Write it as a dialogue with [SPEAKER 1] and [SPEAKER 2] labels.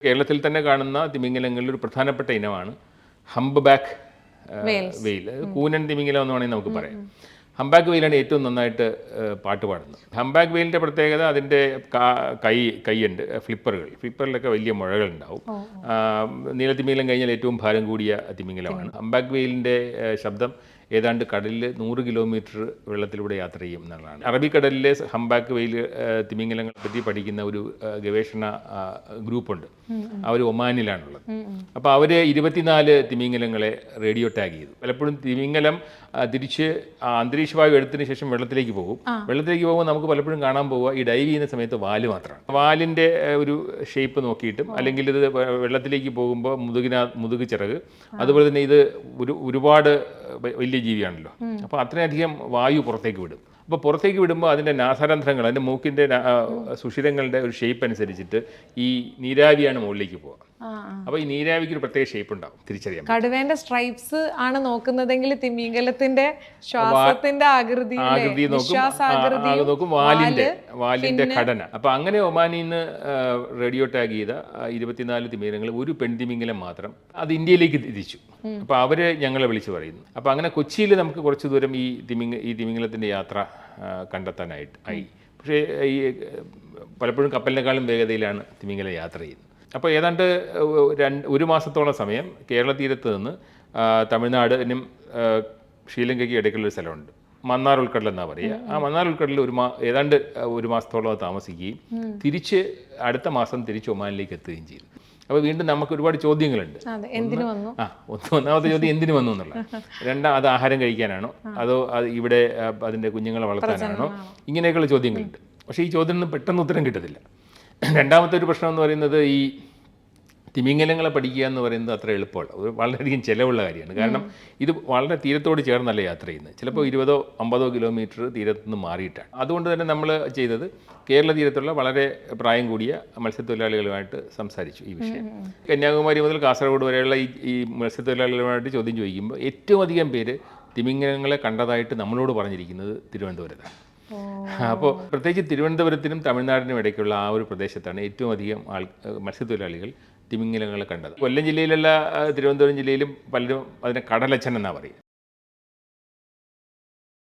[SPEAKER 1] കേരളത്തിൽ തന്നെ കാണുന്ന തിമിംഗലങ്ങളിൽ ഒരു പ്രധാനപ്പെട്ട ഇനമാണ് ഹംബ് ബാക്ക് വെയിൽ. കൂനൻ തിമിംഗലം എന്ന് വേണമെങ്കിൽ നമുക്ക് പറയാം. ഹംബാക്ക് വെയിലാണ് ഏറ്റവും നന്നായിട്ട് പാട്ട് പാടുന്നത്. ഹംബാക്ക് വെയിലിൻ്റെ പ്രത്യേകത അതിൻ്റെ കൈയുണ്ട്, ഫ്ലിപ്പറിലൊക്കെ വലിയ മുഴകളുണ്ടാവും. നീലത്തിമിംഗലം കഴിഞ്ഞാൽ ഏറ്റവും ഭാരം കൂടിയ തിമിംഗലമാണ്. ഹംബാക്ക് വെയിലിൻ്റെ ശബ്ദം ഏതാണ്ട് കടലിൽ 100 കിലോമീറ്റർ വെള്ളത്തിലൂടെ യാത്ര ചെയ്യും എന്നുള്ളതാണ്. അറബിക്കടലിലെ ഹംബാക്ക് വെയിൽ തിമിംഗലങ്ങളെ പറ്റി പഠിക്കുന്ന ഒരു ഗവേഷണ ഗ്രൂപ്പുണ്ട്. അവർ ഒമാനിലാണുള്ളത്. അപ്പോൾ അവർ 24 തിമിംഗലങ്ങളെ റേഡിയോ ടാഗ് ചെയ്തു. പലപ്പോഴും തിമിംഗലം തിരിച്ച് അന്തരീക്ഷ വായു എടുത്തതിന് ശേഷം വെള്ളത്തിലേക്ക് പോകും. വെള്ളത്തിലേക്ക് പോകുമ്പോൾ നമുക്ക് പലപ്പോഴും കാണാൻ പോവുക ഈ ഡൈവ് ചെയ്യുന്ന സമയത്ത് വാല് മാത്രമാണ്. വാലിൻ്റെ ഒരു ഷേപ്പ് നോക്കിയിട്ടും, അല്ലെങ്കിൽ ഇത് വെള്ളത്തിലേക്ക് പോകുമ്പോൾ മുതുക് ചിറക്, അതുപോലെ തന്നെ ഇത് ഒരുപാട് വലിയ ജീവിയാണല്ലോ. അപ്പോൾ അത്രയധികം വായു പുറത്തേക്ക് വിടും. അപ്പോൾ പുറത്തേക്ക് വിടുമ്പോൾ അതിൻ്റെ നാസാരന്ധ്രങ്ങൾ, അതിൻ്റെ മൂക്കിൻ്റെ സുഷിരങ്ങളുടെ ഒരു ഷേപ്പ് അനുസരിച്ചിട്ട് ഈ നീരാവിയാണ് മുകളിലേക്ക് പോകുക. അപ്പോൾ ഈ നീരാവിക്ക് ഒരു പ്രത്യേക ഷേപ്പ് ഉണ്ടാവും, തിരിച്ചറിയാം.
[SPEAKER 2] കടുവേന്റെ സ്ട്രൈപ്സ് ആണ് നോക്കുന്നതെങ്കിൽ തിമിംഗലത്തിന്റെ ശ്വാസത്തിന്റെ ആകൃതി
[SPEAKER 1] നോക്കും, വാലിന്റെ ഘടന. അപ്പോൾ അങ്ങനെ ഒമാനിൽ നിന്ന് റേഡിയോ ടാഗ് ചെയ്ത 24 തിമിംഗലങ്ങൾ, ഒരു പെൺതിമിംഗലം മാത്രം അത് ഇന്ത്യയിലേക്ക് തിരിച്ചു. അപ്പോൾ അവര് ഞങ്ങളെ വിളിച്ചു പറയുന്നു. അപ്പോൾ അങ്ങനെ കൊച്ചിയിൽ നമുക്ക് കുറച്ച് ദൂരം ഈ തിമിംഗലത്തിന്റെ യാത്ര കണ്ടെത്താനായിട്ട് ആയി. പക്ഷേ ഈ പലപ്പോഴും കപ്പലിനേക്കാളും വേഗതയിലാണ് തിമിംഗലം യാത്ര ചെയ്യുന്നത്. അപ്പോൾ ഏതാണ്ട് 1 മാസത്തോളം സമയം കേരള തീരത്ത് നിന്ന് തമിഴ്നാടിനും ശ്രീലങ്കയ്ക്കും ഇടയ്ക്കുള്ളൊരു സ്ഥലമുണ്ട്, മന്നാർ ഉൾക്കടൽ എന്നാണ് പറയുക. ആ മന്നാർ ഉൾക്കടലിൽ ഏതാണ്ട് 1 മാസത്തോളം താമസിക്കുകയും തിരിച്ച് അടുത്ത മാസം തിരിച്ച് ഒമാനിലേക്ക് എത്തുകയും ചെയ്തു. അപ്പോൾ വീണ്ടും നമുക്ക് ഒരുപാട് ചോദ്യങ്ങളുണ്ട്. ഒന്നാമത്തെ ചോദ്യം എന്തിനു വന്നു എന്നുള്ള, അത് ആഹാരം കഴിക്കാനാണോ, അതോ ഇവിടെ അതിൻ്റെ കുഞ്ഞുങ്ങളെ വളർത്താനാണോ, ഇങ്ങനെയൊക്കെയുള്ള ചോദ്യങ്ങളുണ്ട്. പക്ഷേ ഈ ചോദ്യമൊന്നും പെട്ടെന്ന് ഉത്തരം കിട്ടത്തില്ല. രണ്ടാമത്തെ ഒരു പ്രശ്നം എന്ന് പറയുന്നത്, ഈ തിമിംഗലങ്ങളെ പഠിക്കുക എന്ന് പറയുന്നത് അത്ര എളുപ്പമല്ല, വളരെയധികം ചിലവുള്ള കാര്യമാണ്. കാരണം ഇത് വളരെ തീരത്തോട് ചേർന്നല്ല യാത്ര ചെയ്യുന്നത്. ചിലപ്പോൾ 20-50 കിലോമീറ്റർ തീരത്തു നിന്ന് മാറിയിട്ടാണ്. അതുകൊണ്ട് തന്നെ നമ്മൾ ചെയ്തത് കേരള തീരത്തുള്ള വളരെ പ്രായം കൂടിയ മത്സ്യത്തൊഴിലാളികളുമായിട്ട് സംസാരിച്ചു ഈ വിഷയം. കന്യാകുമാരി മുതൽ കാസർഗോഡ് വരെയുള്ള ഈ മത്സ്യത്തൊഴിലാളികളുമായിട്ട് ചോദ്യം ചോദിക്കുമ്പോൾ ഏറ്റവും അധികം പേര് തിമിംഗലങ്ങളെ കണ്ടതായിട്ട് നമ്മളോട് പറഞ്ഞിരിക്കുന്നത് തിരുവനന്തപുരത്താണ്. അപ്പോൾ പ്രത്യേകിച്ച് തിരുവനന്തപുരത്തിനും തമിഴ്നാടിനും ഇടയ്ക്കുള്ള ആ ഒരു പ്രദേശത്താണ് ഏറ്റവും അധികം മത്സ്യത്തൊഴിലാളികൾ തിമിംഗലങ്ങളെ കണ്ടത്. കൊല്ലം ജില്ലയിലുള്ള തിരുവനന്തപുരം ജില്ലയിലും പലരും അതിനെ കടലച്ചൻ എന്നാണ് പറയുക.